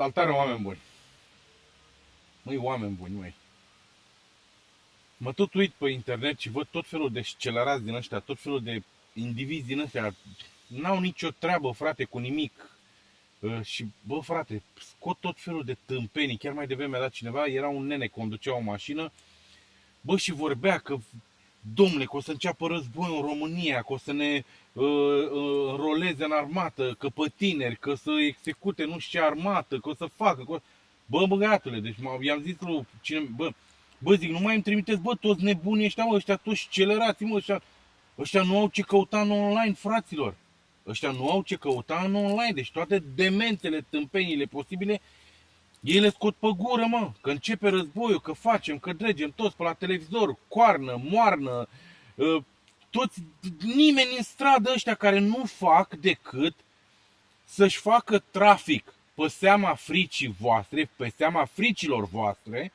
Salutare, oameni buni. Măi, oameni buni, măi. Mă tot uit pe internet și văd tot felul de scelărați din ăștia, tot felul de indivizi din ăștia. N-au nicio treabă, frate, cu nimic. Și, bă, frate, scot tot felul de tâmpenii. Chiar mai devreme a dat cineva, era un nene, conducea o mașină, bă, și vorbea că, domnule, că o să înceapă război în România, că o să ne înroleze în armată, că pe tineri, că să execute nu știu ce armată, că o să facă. Că... Bă, băgatule, deci i-am zis lui cine, bă, zic, nu mai îmi trimiteți, bă, toți nebunii ăștia, mă, ăștia toți celerați, mă, ăștia nu au ce căuta în online, fraților. Ăștia nu au ce căuta în online, deci toate dementele, tâmpenile posibile, ei le scot pe gură, mă, că începe războiul, că facem, că dregem toți pe la televizor, coarnă, moarnă, toți, nimeni în stradă ăștia care nu fac decât să-și facă trafic pe seama fricii voastre, pe seama fricilor voastre,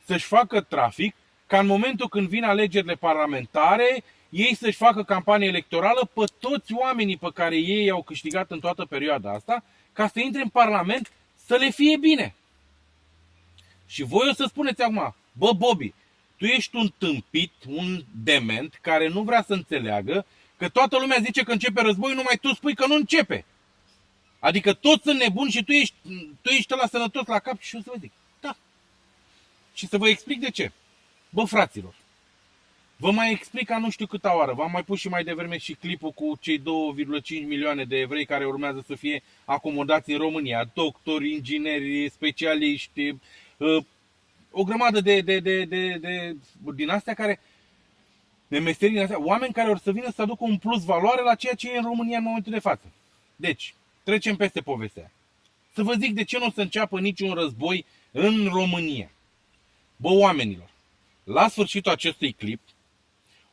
să-și facă trafic, ca în momentul când vin alegerile parlamentare, ei să-și facă campanie electorală pe toți oamenii pe care ei i-au câștigat în toată perioada asta, ca să intre în Parlament, să le fie bine. Și voi o să spuneți acum, bă, Bobby, tu ești un tâmpit, un dement, care nu vrea să înțeleagă că toată lumea zice că începe războiul, numai tu spui că nu începe. Adică toți sunt nebuni și tu ești ăla sănătos la cap și o să vă zic, da. Și să vă explic de ce. Bă, fraților, vă mai explic ca nu știu câta oară. V-am mai pus și mai devreme și clipul cu cei 2,5 milioane de evrei care urmează să fie acomodați în România. Doctori, ingineri, specialiști, o grămadă din astea care, de meserii din astea, oameni care or să vină să aducă un plus valoare la ceea ce e în România în momentul de față. Deci, trecem peste povestea. Să vă zic de ce nu o să înceapă niciun război în România. Bă, oamenilor, la sfârșitul acestui clip,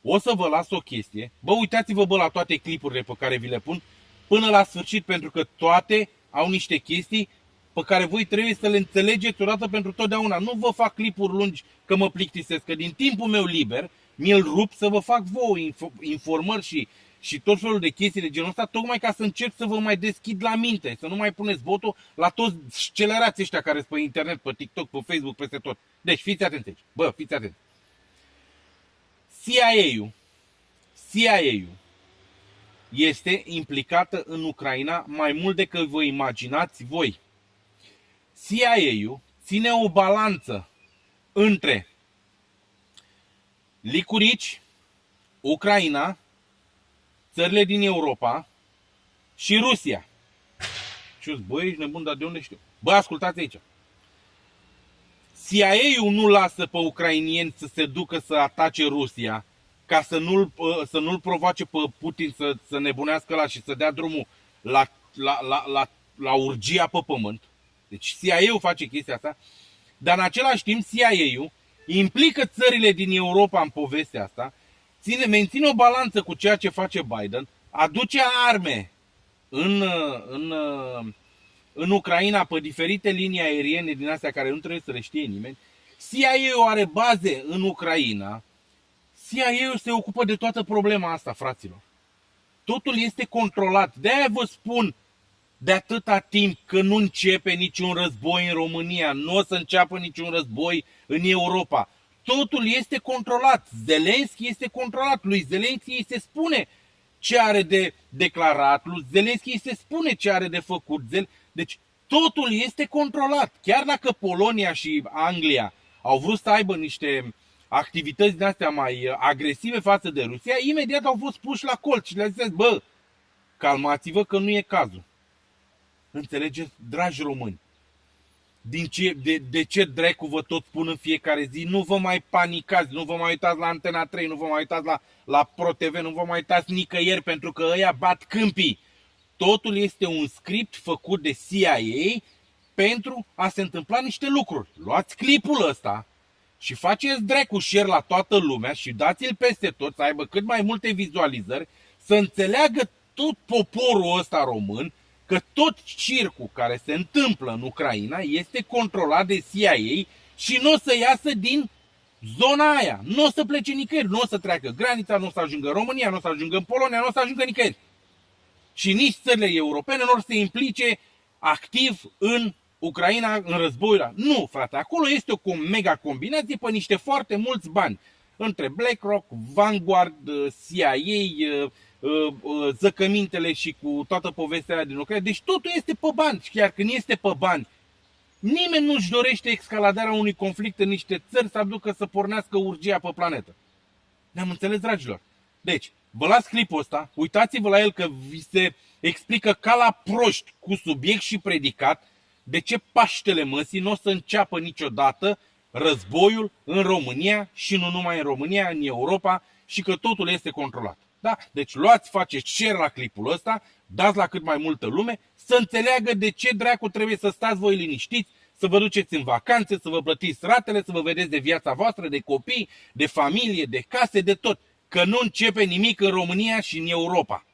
o să vă las o chestie. Bă, uitați-vă, bă, la toate clipurile pe care vi le pun până la sfârșit, pentru că toate au niște chestii pe care voi trebuie să le înțelegeți odată pentru totdeauna. Nu vă fac clipuri lungi că mă plictisesc, că din timpul meu liber mi-l rup să vă fac vouă informări și tot felul de chestii de genul ăsta, tocmai ca să încerc să vă mai deschid la minte, să nu mai puneți botul la toți scelerații ăștia care sunt pe internet, pe TikTok, pe Facebook, peste tot. Deci, fiți atenți aici. Bă, fiți atenți. CIA-ul este implicată în Ucraina mai mult decât vă imaginați voi. CIA-ul ține o balanță între licurici, Ucraina, țările din Europa și Rusia. Și eu zic, bă, ești nebun, dar de unde știu? Bă, ascultați aici. CIA-ul nu lasă pe ucrainieni să se ducă să atace Rusia ca să nu-l provoace pe Putin să nebunească ăla și să dea drumul la urgia pe pământ. Deci CIA-ul face chestia asta, dar în același timp CIA-ul implică țările din Europa în povestea asta, menține o balanță cu ceea ce face Biden, aduce arme în Ucraina pe diferite linii aeriene din astea care nu trebuie să le știe nimeni. CIA-ul are baze în Ucraina. CIA-ul se ocupă de toată problema asta, fraților. Totul este controlat. De-aia vă spun de atâta timp că nu începe niciun război în România, nu o să înceapă niciun război în Europa. Totul este controlat. Zelenski este controlat. Lui Zelenski îi se spune ce are de declarat. Lui Zelenski îi se spune ce are de făcut. Deci totul este controlat. Chiar dacă Polonia și Anglia au vrut să aibă niște activități din astea mai agresive față de Rusia, imediat au fost puși la colț și le-a zis, bă, calmați-vă că nu e cazul. Înțelegeți, dragi români? De ce dracu vă tot spun în fiecare zi? Nu vă mai panicați, nu vă mai uitați la Antena 3, nu vă mai uitați la Pro TV, nu vă mai uitați nicăieri pentru că ăia bat câmpii. Totul este un script făcut de CIA pentru a se întâmpla niște lucruri. Luați clipul ăsta și faceți dracu share la toată lumea și dați-l peste tot să aibă cât mai multe vizualizări, să înțeleagă tot poporul ăsta român că tot circul care se întâmplă în Ucraina este controlat de CIA și nu o să iasă din zona aia. Nu o să plece nicăieri, nu o să treacă granița, nu o să ajungă în România, nu o să ajungă în Polonia, nu o să ajungă nicăieri. Și nici țările europene nu o să se implice activ în Ucraina în războiul ăla. Nu, frate, acolo este o mega combinație pe niște foarte mulți bani. Între BlackRock, Vanguard, CIA, zăcămintele și cu toată povestea aia din Ucraina. Deci totul este pe bani. Și chiar când este pe bani, nimeni nu-și dorește escaladarea unui conflict în niște țări să aducă să pornească urgia pe planetă. Ne-am înțeles, dragilor? Deci, vă las clipul ăsta, uitați-vă la el că vi se explică ca la proști, cu subiect și predicat, de ce Paștele Măsii nu o să înceapă niciodată războiul în România și nu numai în România, în Europa, și că totul este controlat. Da? Deci luați, faceți share la clipul ăsta, dați la cât mai multă lume, să înțeleagă de ce dracu trebuie să stați voi liniștiți, să vă duceți în vacanțe, să vă plătiți ratele, să vă vedeți de viața voastră, de copii, de familie, de case, de tot. Că nu începe nimic în România și în Europa.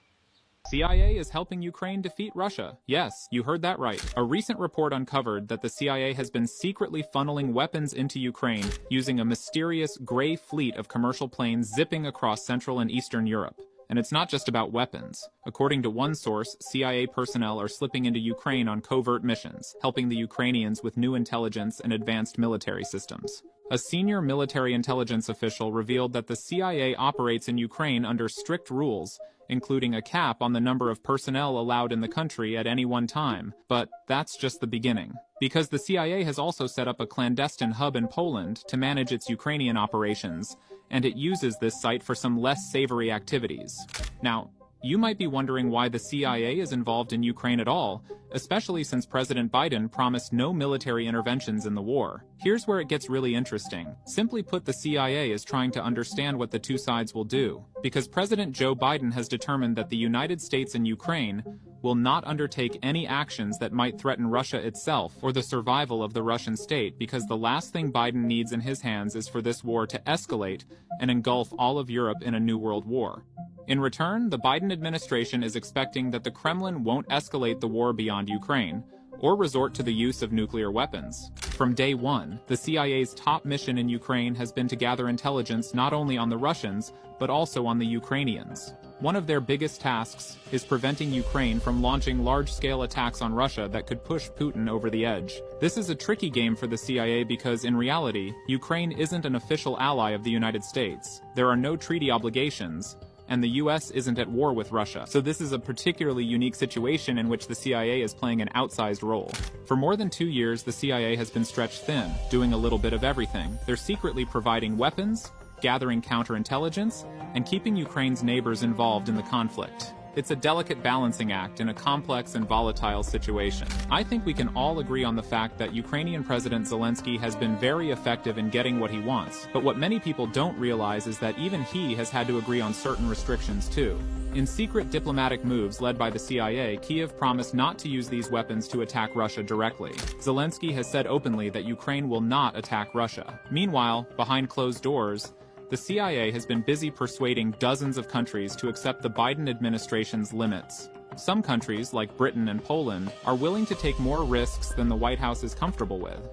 CIA is helping Ukraine defeat Russia. Yes, you heard that right. A recent report uncovered that the CIA has been secretly funneling weapons into Ukraine using a mysterious gray fleet of commercial planes zipping across Central and Eastern Europe. And it's not just about weapons. According to one source, CIA personnel are slipping into Ukraine on covert missions, helping the Ukrainians with new intelligence and advanced military systems. A senior military intelligence official revealed that the CIA operates in Ukraine under strict rules, including a cap on the number of personnel allowed in the country at any one time. But that's just the beginning. Because the CIA has also set up a clandestine hub in Poland to manage its Ukrainian operations, and it uses this site for some less savory activities. Now, you might be wondering why the CIA is involved in Ukraine at all, especially since President Biden promised no military interventions in the war. Here's where it gets really interesting. Simply put, the CIA is trying to understand what the two sides will do, because President Joe Biden has determined that the United States and Ukraine will not undertake any actions that might threaten Russia itself or the survival of the Russian state, because the last thing Biden needs in his hands is for this war to escalate and engulf all of Europe in a new world war. In return, the Biden administration is expecting that the Kremlin won't escalate the war beyond Ukraine, or resort to the use of nuclear weapons. From day one, the CIA's top mission in Ukraine has been to gather intelligence not only on the Russians, but also on the Ukrainians. One of their biggest tasks is preventing Ukraine from launching large-scale attacks on Russia that could push Putin over the edge. This is a tricky game for the CIA because, in reality, Ukraine isn't an official ally of the United States. There are no treaty obligations, and the US isn't at war with Russia. So this is a particularly unique situation in which the CIA is playing an outsized role. For more than 2 years, the CIA has been stretched thin, doing a little bit of everything. They're secretly providing weapons, gathering counterintelligence, and keeping Ukraine's neighbors involved in the conflict. It's a delicate balancing act in a complex and volatile situation. I think we can all agree on the fact that Ukrainian President Zelensky has been very effective in getting what he wants, but what many people don't realize is that even he has had to agree on certain restrictions too. In secret diplomatic moves led by the CIA, Kiev promised not to use these weapons to attack Russia directly. Zelensky has said openly that Ukraine will not attack Russia. Meanwhile, behind closed doors, the CIA has been busy persuading dozens of countries to accept the Biden administration's limits. Some countries, like Britain and Poland, are willing to take more risks than the White House is comfortable with.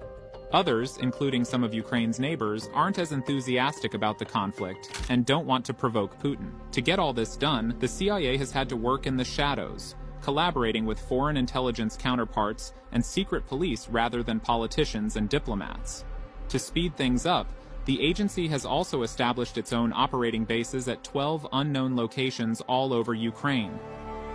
Others, including some of Ukraine's neighbors, aren't as enthusiastic about the conflict and don't want to provoke Putin. To get all this done, the CIA has had to work in the shadows, collaborating with foreign intelligence counterparts and secret police rather than politicians and diplomats. To speed things up, the agency has also established its own operating bases at 12 unknown locations all over Ukraine.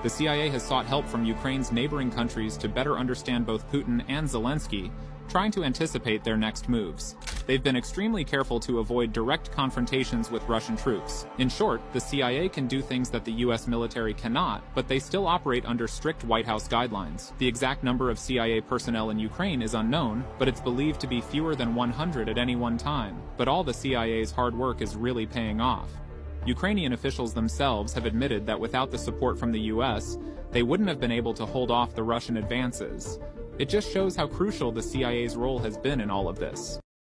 The CIA has sought help from Ukraine's neighboring countries to better understand both Putin and Zelensky, trying to anticipate their next moves. They've been extremely careful to avoid direct confrontations with Russian troops. In short, the CIA can do things that the US military cannot, but they still operate under strict White House guidelines. The exact number of CIA personnel in Ukraine is unknown, but it's believed to be fewer than 100 at any one time. But all the CIA's hard work is really paying off. Ukrainian officials themselves have admitted that without the support from the US, they wouldn't have been able to hold off the Russian advances. It just shows how crucial the CIA's role has been in all of this.